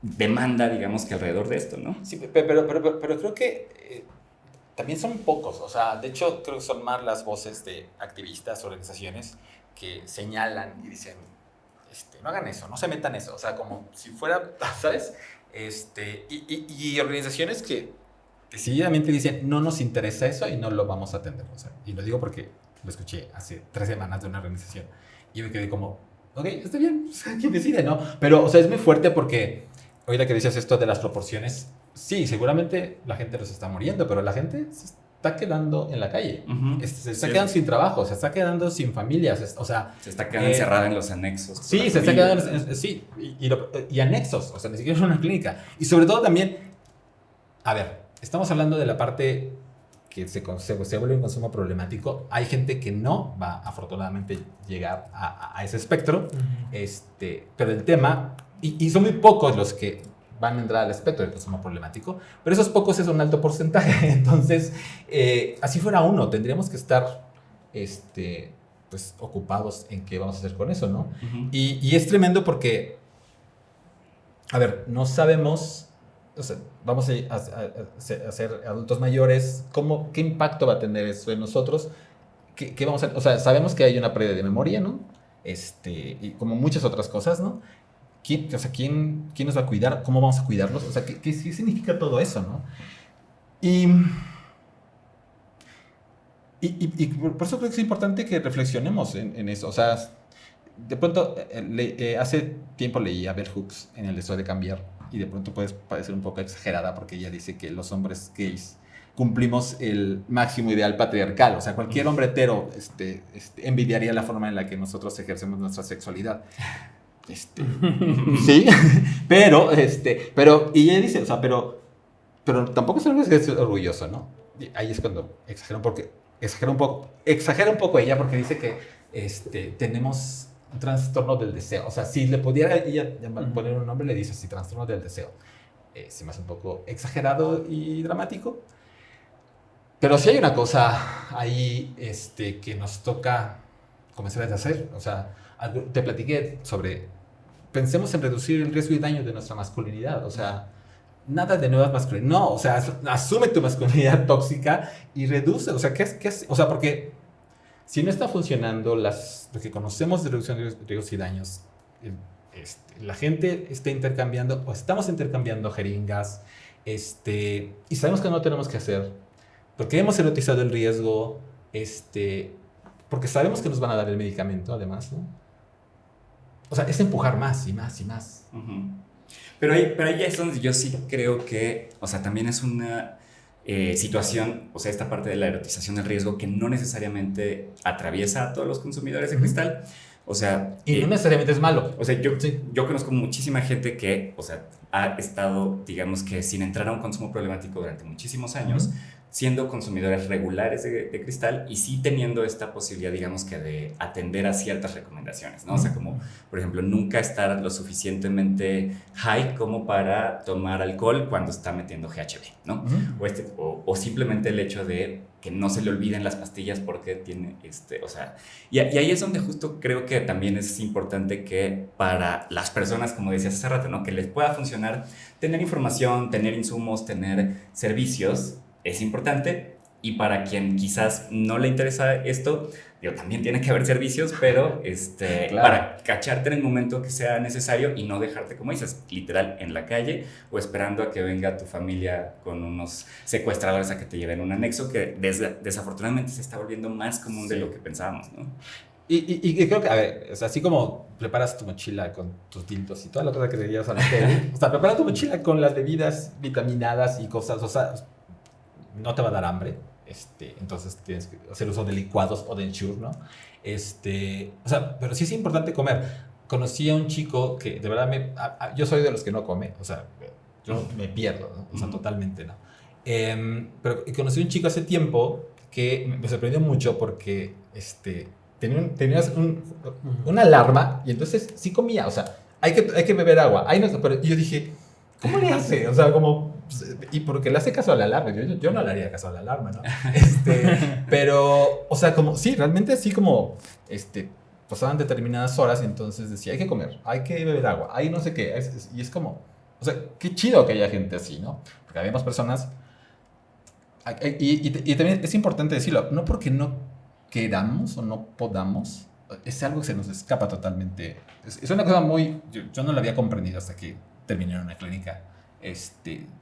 Speaker 2: demanda, digamos, que alrededor de esto, ¿no?
Speaker 3: Sí, pero creo que también son pocos, o sea, de hecho creo que son más las voces de activistas, organizaciones que señalan y dicen, no hagan eso, no se metan eso, o sea, como si fuera, ¿sabes? Y organizaciones que decididamente dicen, no nos interesa eso y no lo vamos a atender, o sea, y lo digo porque lo escuché hace 3 semanas de una organización y me quedé como, ok, está bien, ¿quién decide, no? Pero, o sea, es muy fuerte porque ahorita que dices esto de las proporciones, sí, seguramente la gente los está muriendo, pero la gente se está quedando en la calle. Se está quedando sin trabajo, se está quedando sin familias, o sea...
Speaker 2: Se está quedando encerrada en los anexos.
Speaker 3: Sí, se está quedando... Sí, y anexos, o sea, ni siquiera es una clínica. Y sobre todo también, a ver, estamos hablando de la parte que se vuelve un consumo problemático. Hay gente que no va, afortunadamente, llegar a ese espectro, pero el tema... Y son muy pocos los que van a entrar al espectro del consumo problemático, pero esos pocos es un alto porcentaje. Entonces, así fuera uno, tendríamos que estar pues, ocupados en qué vamos a hacer con eso, ¿no? Y es tremendo porque, a ver, no sabemos, o sea, vamos a ser adultos mayores, ¿qué impacto va a tener eso en nosotros? ¿Qué vamos a hacer? O sea, sabemos que hay una pérdida de memoria, ¿no? Y como muchas otras cosas, ¿no? ¿Quién nos va a cuidar? ¿Cómo vamos a cuidarlos? O sea, ¿qué significa todo eso, no? Y por eso creo que es importante que reflexionemos en eso. O sea, de pronto, hace tiempo leí a Bell Hooks en El deseo de cambiar y de pronto puede parecer un poco exagerada porque ella dice que los hombres gays cumplimos el máximo ideal patriarcal. O sea, cualquier hombre hetero envidiaría la forma en la que nosotros ejercemos nuestra sexualidad. Sí, pero y ella dice, o sea, pero tampoco es que es orgulloso, ¿no? Y ahí es cuando exagera un poco ella porque dice que tenemos un trastorno del deseo. O sea, si le pudiera ella poner un nombre, le dice así, trastorno del deseo. Se me hace un poco exagerado y dramático. Pero sí hay una cosa ahí que nos toca comenzar a hacer. O sea, te platiqué sobre... Pensemos en reducir el riesgo y daño de nuestra masculinidad. O sea, nada de nuevas masculinidades. No, o sea, asume tu masculinidad tóxica y reduce. O sea, ¿qué es? O sea, porque si no está funcionando lo que conocemos de reducción de riesgos y daños, la gente está intercambiando, o estamos intercambiando jeringas, y sabemos que no tenemos que hacer, porque hemos erotizado el riesgo, porque sabemos que nos van a dar el medicamento, además, ¿no? O sea, es empujar más y más y más.
Speaker 2: Pero ahí es donde yo sí creo que, o sea, también es una situación, o sea, esta parte de la erotización del riesgo que no necesariamente atraviesa a todos los consumidores de cristal, O sea...
Speaker 3: Y no necesariamente es malo.
Speaker 2: O sea,
Speaker 3: Sí.
Speaker 2: yo conozco muchísima gente que, o sea, ha estado, digamos que sin entrar a un consumo problemático durante muchísimos años, siendo consumidores regulares de cristal y sí teniendo esta posibilidad, digamos que de atender a ciertas recomendaciones, ¿no? O sea, como, por ejemplo, nunca estar lo suficientemente high como para tomar alcohol cuando está metiendo GHB, ¿no? O simplemente el hecho de que no se le olviden las pastillas porque tiene, o sea, y ahí es donde justo creo que también es importante que para las personas, como decías hace rato, ¿no? Que les pueda funcionar tener información, tener insumos, tener servicios, es importante. Y para quien quizás no le interesa esto, también tiene que haber servicios, pero
Speaker 3: Claro.
Speaker 2: para cacharte en el momento que sea necesario y no dejarte, como dices, literal en la calle o esperando a que venga tu familia con unos secuestradores a que te lleven un anexo que desafortunadamente se está volviendo más común de lo que pensábamos, ¿no?
Speaker 3: Y creo que, a ver, es así como preparas tu mochila con tus dildos y toda la cosa que te llevas a la tele. O sea, prepara tu mochila con las bebidas vitaminadas y cosas, o sea, no te va a dar hambre. Entonces tienes que hacer uso de licuados o de Ensure, ¿no? O sea, pero sí es importante comer. Conocí a un chico que de verdad yo soy de los que no come, o sea, yo me pierdo, ¿no? O sea, totalmente, ¿no? Pero conocí a un chico hace tiempo que me sorprendió mucho porque tenías una alarma y entonces sí comía, o sea, hay que beber agua. Pero yo dije, ¿cómo le hace? O sea, como... Y porque le hace caso a la alarma. Yo no le haría caso a la alarma, ¿no? Pero, o sea, como, sí, realmente así como, pasaban determinadas horas y entonces decía, hay que comer, hay que beber agua, hay no sé qué. Y es como, o sea, qué chido que haya gente así, ¿no? Porque habíamos personas... Y también es importante decirlo, no porque no queramos o no podamos, es algo que se nos escapa totalmente. Es una cosa muy... Yo no lo había comprendido hasta que terminé en una clínica.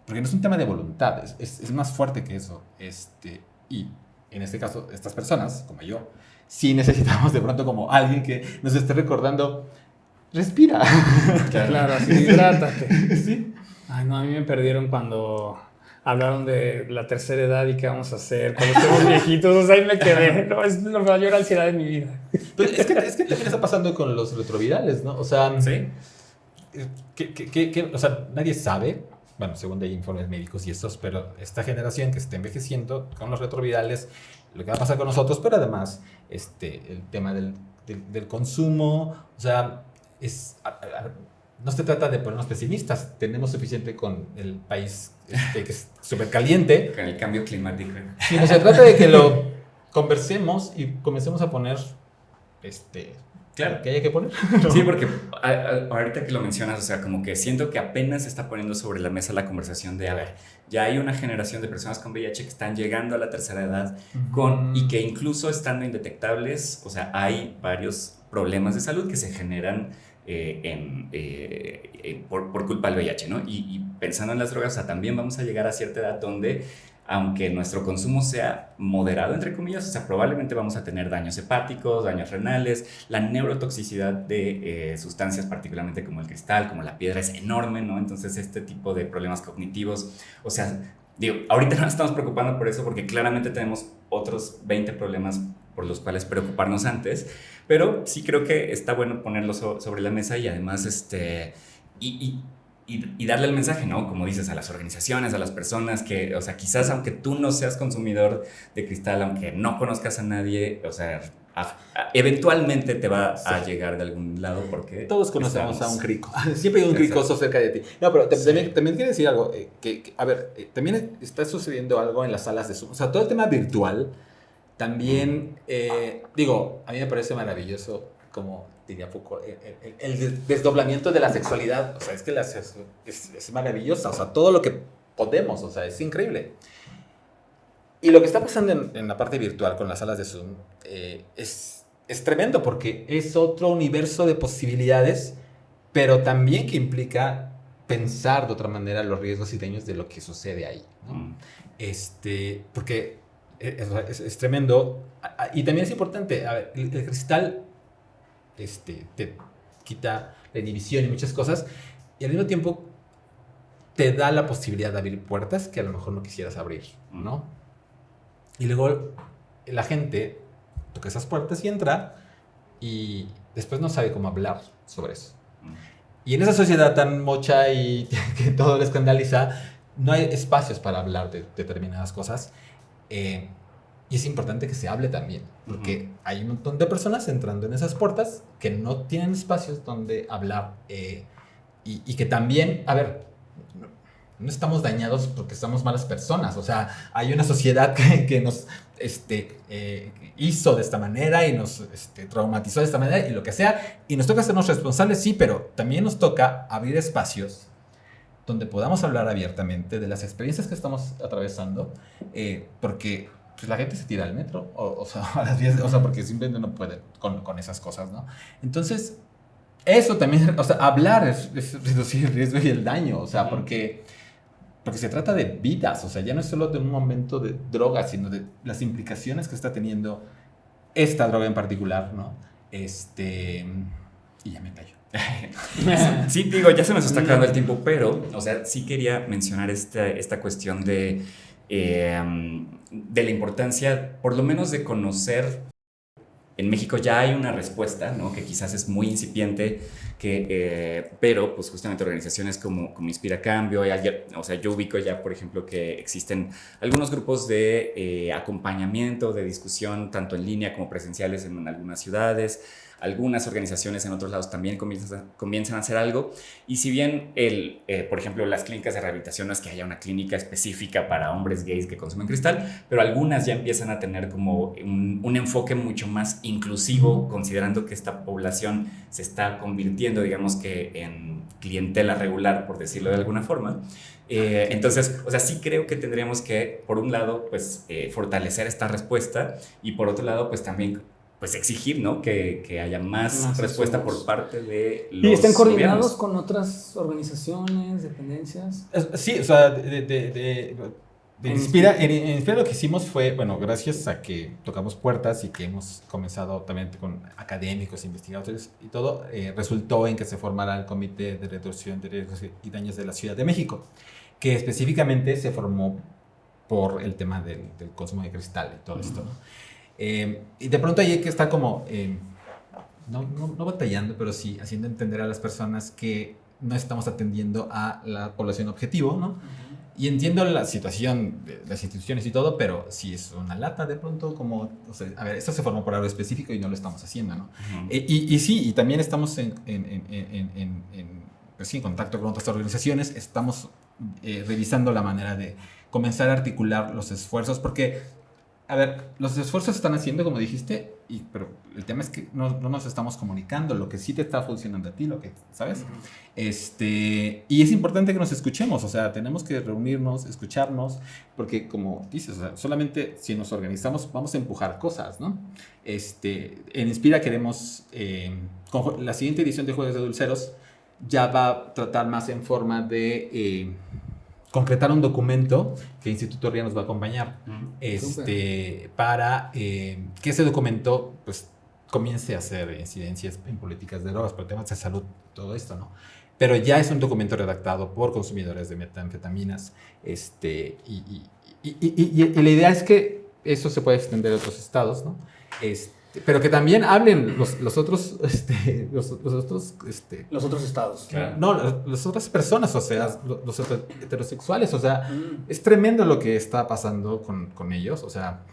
Speaker 3: Porque no es un tema de voluntad, es más fuerte que eso. Y en este caso, estas personas, como yo, sí necesitamos de pronto como alguien que nos esté recordando, respira.
Speaker 5: Claro, así, hidrátate.
Speaker 3: Sí.
Speaker 5: Ay, no, a mí me perdieron cuando hablaron de la tercera edad y qué vamos a hacer cuando estemos viejitos. O sea, ahí me quedé. No, es la mayor ansiedad de mi vida.
Speaker 3: Pero es que también está pasando con los retrovirales, ¿no? O sea,
Speaker 2: Sí.
Speaker 3: O sea, nadie sabe, bueno, según hay informes médicos y estos, pero esta generación que está envejeciendo con los retrovirales, lo que va a pasar con nosotros, pero además el tema del consumo, o sea, no se trata de ponernos pesimistas, tenemos suficiente con el país que es súper caliente,
Speaker 2: Con el cambio climático.
Speaker 3: sino se trata de que lo conversemos y comencemos a poner
Speaker 2: Claro.
Speaker 3: que haya que poner.
Speaker 2: Sí, porque ahorita que lo mencionas, o sea, como que siento que apenas se está poniendo sobre la mesa la conversación de, a ver, ya hay una generación de personas con VIH que están llegando a la tercera edad y que incluso estando indetectables, o sea, hay varios problemas de salud que se generan por culpa del VIH, ¿no? Y pensando en las drogas, o sea, también vamos a llegar a cierta edad donde, aunque nuestro consumo sea moderado, entre comillas, o sea, probablemente vamos a tener daños hepáticos, daños renales, la neurotoxicidad de sustancias, particularmente como el cristal, como la piedra, es enorme, ¿no? Entonces, este tipo de problemas cognitivos, o sea, digo, ahorita no nos estamos preocupando por eso porque claramente tenemos otros 20 problemas por los cuales preocuparnos antes, pero sí creo que está bueno ponerlo sobre la mesa y además, y darle el mensaje, ¿no? Como dices, a las organizaciones, a las personas que, o sea, quizás aunque tú no seas consumidor de cristal, aunque no conozcas a nadie, o sea, eventualmente te va a llegar de algún lado porque...
Speaker 3: Todos conocemos a un crico. Siempre hay un cricoso cerca de ti. No, pero también quiero decir algo. A ver, también está sucediendo algo en las salas de Zoom. O sea, todo el tema virtual también, digo, a mí me parece maravilloso como diría Foucault, el desdoblamiento de la sexualidad. O sea, es que es maravillosa. O sea, todo lo que podemos, o sea, es increíble. Y lo que está pasando en la parte virtual con las salas de Zoom es tremendo porque es otro universo de posibilidades, pero también que implica pensar de otra manera los riesgos y daños de lo que sucede ahí, ¿no? Porque es tremendo. Y también es importante, a ver, el cristal te quita la inhibición y muchas cosas, y al mismo tiempo te da la posibilidad de abrir puertas que a lo mejor no quisieras abrir, ¿no? Y luego la gente toca esas puertas y entra, y después no sabe cómo hablar sobre eso. Y en esa sociedad tan mocha y que todo le escandaliza, no hay espacios para hablar de determinadas cosas. Y es importante que se hable también, porque hay un montón de personas entrando en esas puertas que no tienen espacios donde hablar. Y que también, a ver, no estamos dañados porque somos malas personas. O sea, hay una sociedad que nos hizo de esta manera y nos traumatizó de esta manera y lo que sea. Y nos toca hacernos responsables, sí, pero también nos toca abrir espacios donde podamos hablar abiertamente de las experiencias que estamos atravesando, porque pues, la gente se tira al metro, o sea, a las 10, o sea, porque simplemente no puede con esas cosas, ¿no? Entonces, eso también, o sea, hablar es reducir el riesgo y el daño, o sea, porque se trata de vidas, o sea, ya no es solo de un momento de droga, sino de las implicaciones que está teniendo esta droga en particular, ¿no? Y ya me callo.
Speaker 2: Sí, digo, ya se nos está acabando el tiempo, pero, o sea, sí quería mencionar esta cuestión de la importancia, por lo menos de conocer. En México ya hay una respuesta, ¿no? Que quizás es muy incipiente, pero pues justamente organizaciones como Inspira Cambio, o sea, yo ubico ya, por ejemplo, que existen algunos grupos de acompañamiento, de discusión, tanto en línea como presenciales en algunas ciudades. Algunas organizaciones en otros lados también comienzan a hacer algo. Y si bien, por ejemplo, las clínicas de rehabilitación no es que haya una clínica específica para hombres gays que consumen cristal, pero algunas ya empiezan a tener como un enfoque mucho más inclusivo, considerando que esta población se está convirtiendo, digamos que en clientela regular, por decirlo de alguna forma. Entonces, o sea, sí creo que tendríamos que, por un lado, pues fortalecer esta respuesta y por otro lado, pues también pues exigir, ¿no? Que haya más respuesta por parte de los
Speaker 5: ¿Y están coordinados
Speaker 2: gobiernos
Speaker 5: con otras organizaciones, dependencias?
Speaker 3: Sí, o sea, de Inspira, en Inspira lo que hicimos fue, bueno, gracias a que tocamos puertas y que hemos comenzado también con académicos, investigadores y todo, resultó en que se formara el Comité de Reducción de Riesgos y Daños de la Ciudad de México, que específicamente se formó por el tema del consumo de cristal y todo esto, ¿no? Y de pronto hay que estar como, no batallando, pero sí haciendo entender a las personas que no estamos atendiendo a la población objetivo, ¿no? Y entiendo la situación de las instituciones y todo, pero sí es una lata de pronto como, o sea, a ver, esto se formó por algo específico y no lo estamos haciendo, ¿no? Y sí, y también estamos pues sí, en contacto con otras organizaciones, estamos revisando la manera de comenzar a articular los esfuerzos, porque a ver, los esfuerzos se están haciendo, como dijiste, pero el tema es que no nos estamos comunicando lo que sí te está funcionando a ti, lo que, ¿sabes? Y es importante que nos escuchemos, o sea, tenemos que reunirnos, escucharnos, porque como dices, o sea, solamente si nos organizamos vamos a empujar cosas, ¿no? En Inspira queremos, con la siguiente edición de Jueves de Dulceros, ya va a tratar más en forma de concretar un documento que el Instituto RIA nos va a acompañar para que ese documento pues comience a hacer incidencias en políticas de drogas, por temas de salud, todo esto, ¿no? Pero ya es un documento redactado por consumidores de metanfetaminas, y la idea es que eso se pueda extender a otros estados, ¿no? Pero que también hablen los otros
Speaker 5: estados.
Speaker 3: Claro. No, las otras personas, o sea, los heterosexuales, o sea, es tremendo lo que está pasando con ellos, o sea,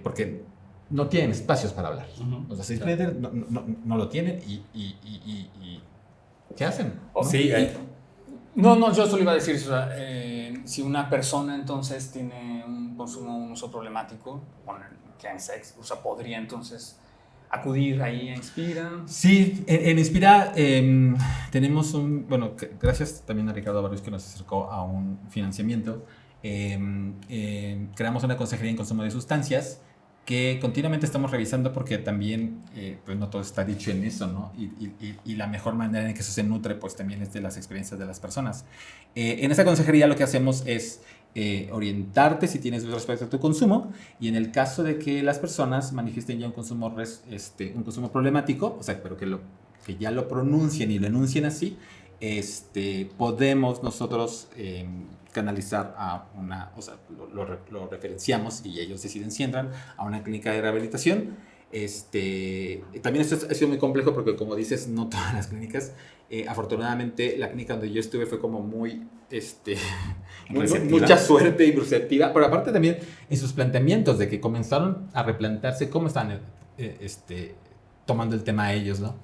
Speaker 3: porque no tienen espacios para hablar. O sea, simplemente no lo tienen y ¿qué hacen? ¿No?
Speaker 2: Sí,
Speaker 5: No, yo solo iba a decir, o sea, si una persona entonces tiene un uso problemático, bueno, chemsex, o sea, podría entonces acudir ahí a Inspira.
Speaker 3: Sí, en Inspira tenemos bueno, gracias también a Ricardo Barrios que nos acercó a un financiamiento, creamos una consejería en consumo de sustancias que continuamente estamos revisando porque también pues no todo está dicho en eso, ¿no? Y la mejor manera en que eso se nutre pues también es de las experiencias de las personas. En esa consejería lo que hacemos es orientarte si tienes respecto a tu consumo, y en el caso de que las personas manifiesten ya un consumo problemático, o sea, pero que ya lo pronuncien y lo enuncien así, podemos nosotros canalizar a una, o sea, lo referenciamos y ellos deciden si entran a una clínica de rehabilitación, También esto ha sido muy complejo porque, como dices, no todas las clínicas. Afortunadamente, la clínica donde yo estuve fue como muy, mucha suerte y receptiva. Pero aparte también en sus planteamientos de que comenzaron a replantearse cómo están tomando el tema ellos, ¿no?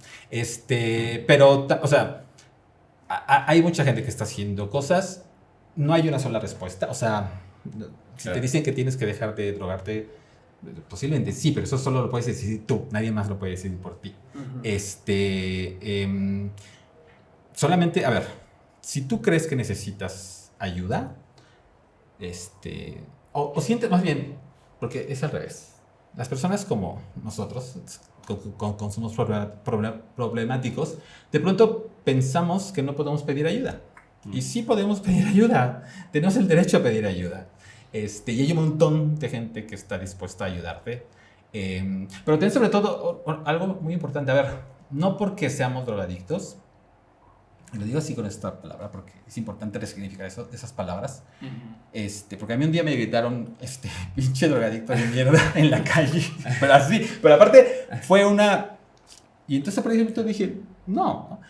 Speaker 3: Pero, o sea, hay mucha gente que está haciendo cosas. No hay una sola respuesta. O sea, si te dicen que tienes que dejar de drogarte, posiblemente sí, pero eso solo lo puedes decidir tú. Nadie más lo puede decidir por ti. Solamente, a ver, si tú crees que necesitas ayuda, o sientes más bien, porque es al revés. Las personas como nosotros, con consumos problemáticos, de pronto pensamos que no podemos pedir ayuda. Y sí podemos pedir ayuda. Tenemos el derecho a pedir ayuda. Y hay un montón de gente que está dispuesta a ayudarte. Pero también, sobre todo, algo muy importante. A ver, no porque seamos drogadictos, y lo digo así con esta palabra porque es importante resignificar esas palabras. Porque a mí un día me gritaron, pinche drogadicto de mierda en la calle. Pero así, pero aparte fue una... Y entonces por ejemplo dije, no.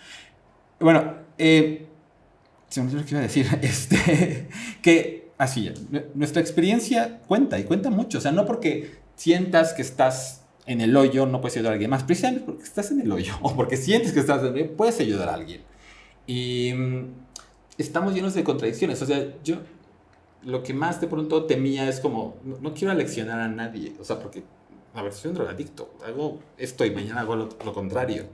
Speaker 3: Bueno, se me olvidó lo que iba a decir. Que así, nuestra experiencia cuenta y cuenta mucho. O sea, no porque sientas que estás en el hoyo no puedes ayudar a alguien más. Precisamente porque estás en el hoyo o porque sientes que estás en el hoyo puedes ayudar a alguien. Y estamos llenos de contradicciones. O sea, yo lo que más de pronto temía es como, no quiero aleccionar a nadie. O sea, porque, a ver, soy un drogadicto. Hago esto y mañana hago lo contrario.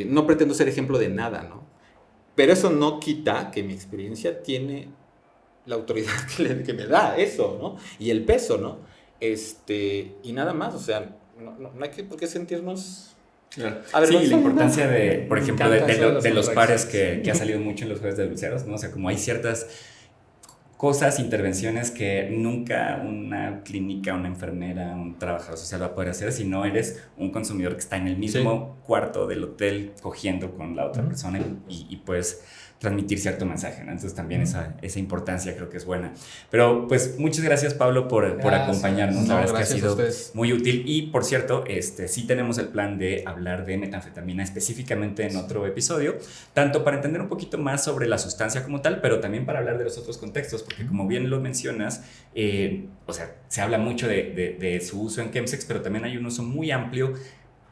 Speaker 3: No pretendo ser ejemplo de nada, ¿no? Pero eso no quita que mi experiencia tiene la autoridad que me da eso, ¿no? Y el peso, ¿no? Y nada más, o sea, no hay por qué sentirnos...
Speaker 2: Claro. A ver, sí, la importancia de, por ejemplo, de los pares que ha salido mucho en los jueves de Luceros, ¿no? O sea, como hay ciertas cosas, intervenciones que nunca una clínica, una enfermera, un trabajador social va a poder hacer si no eres un consumidor que está en el mismo cuarto del hotel cogiendo con la otra persona y puedes transmitir cierto mensaje, ¿no? Entonces también esa importancia creo que es buena. Pero pues muchas gracias, Pablo, por acompañarnos. La verdad es que ha sido muy útil. Y por cierto, sí tenemos el plan de hablar de metanfetamina específicamente en otro episodio, tanto para entender un poquito más sobre la sustancia como tal, pero también para hablar de los otros contextos, porque como bien lo mencionas, o sea, se habla mucho de su uso en chemsex, pero también hay un uso muy amplio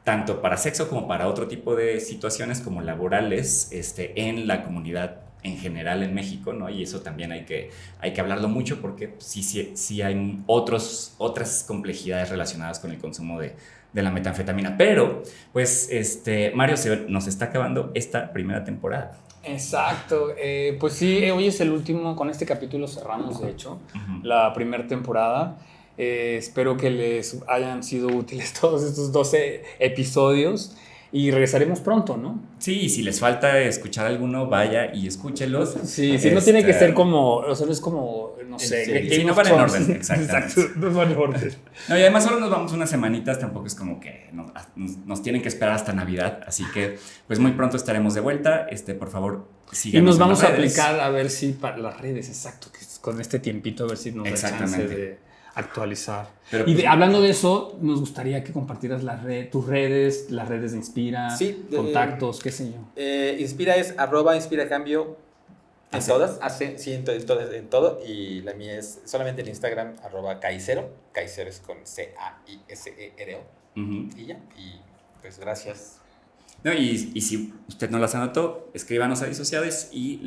Speaker 2: tanto para sexo como para otro tipo de situaciones como laborales en la comunidad en general en México, ¿no? Y eso también hay que hablarlo mucho porque sí hay otras complejidades relacionadas con el consumo de la metanfetamina. Pero, pues, Mario, nos está acabando esta primera temporada.
Speaker 5: Exacto. Pues sí, hoy es el último, con este capítulo cerramos, de hecho, la primera temporada. Espero que les hayan sido útiles todos estos 12 episodios y regresaremos pronto, ¿no?
Speaker 2: Sí, y si les falta escuchar alguno, vaya y escúchelos.
Speaker 5: Sí, no tiene que ser como, o sea, no es como, no sé.
Speaker 2: Sí, no van en orden, exactamente.
Speaker 5: Exacto, no van en orden.
Speaker 2: No, y además solo nos vamos unas semanitas, tampoco es como que nos tienen que esperar hasta Navidad, así que pues muy pronto estaremos de vuelta, por favor, síganos.
Speaker 5: Y nos vamos a aplicar a ver si para las redes, exacto, que con este tiempito a ver si nos da chance de actualizar. Pero, y hablando de eso, nos gustaría que compartieras tus redes, las redes de Inspira, contactos, qué sé yo.
Speaker 3: Inspira es @inspiracambio en todas, sí, en todo, y la mía es solamente en Instagram @caicero, Caicero es con CAISERO, y ya, y pues gracias.
Speaker 2: No, y si usted no las anotó, escríbanos a Disociados y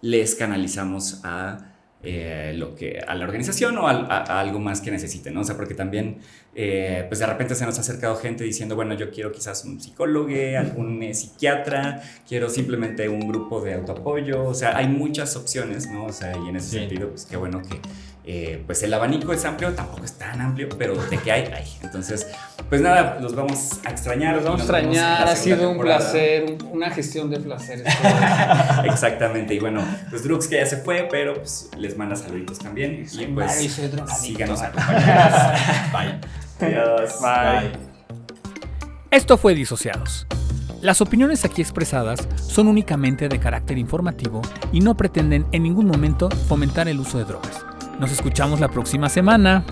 Speaker 2: les canalizamos a la organización o a algo más que necesiten, ¿no? O sea, porque también pues de repente se nos ha acercado gente diciendo, bueno, yo quiero quizás un psicólogo, algún psiquiatra, quiero simplemente un grupo de autoapoyo, o sea, hay muchas opciones, ¿no? O sea, y en ese sentido, pues qué bueno que pues el abanico es amplio, tampoco es tan amplio, pero de que hay. Entonces, pues nada, los vamos a extrañar.
Speaker 5: Ha sido un placer, una gestión de placer.
Speaker 2: Exactamente, y bueno, pues Drux que ya se fue, pero pues les manda saluditos también. Y pues síganos acompañando. Bye. Adiós.
Speaker 5: Bye.
Speaker 6: Esto fue Disociados. Las opiniones aquí expresadas son únicamente de carácter informativo y no pretenden en ningún momento fomentar el uso de drogas. Nos escuchamos la próxima semana.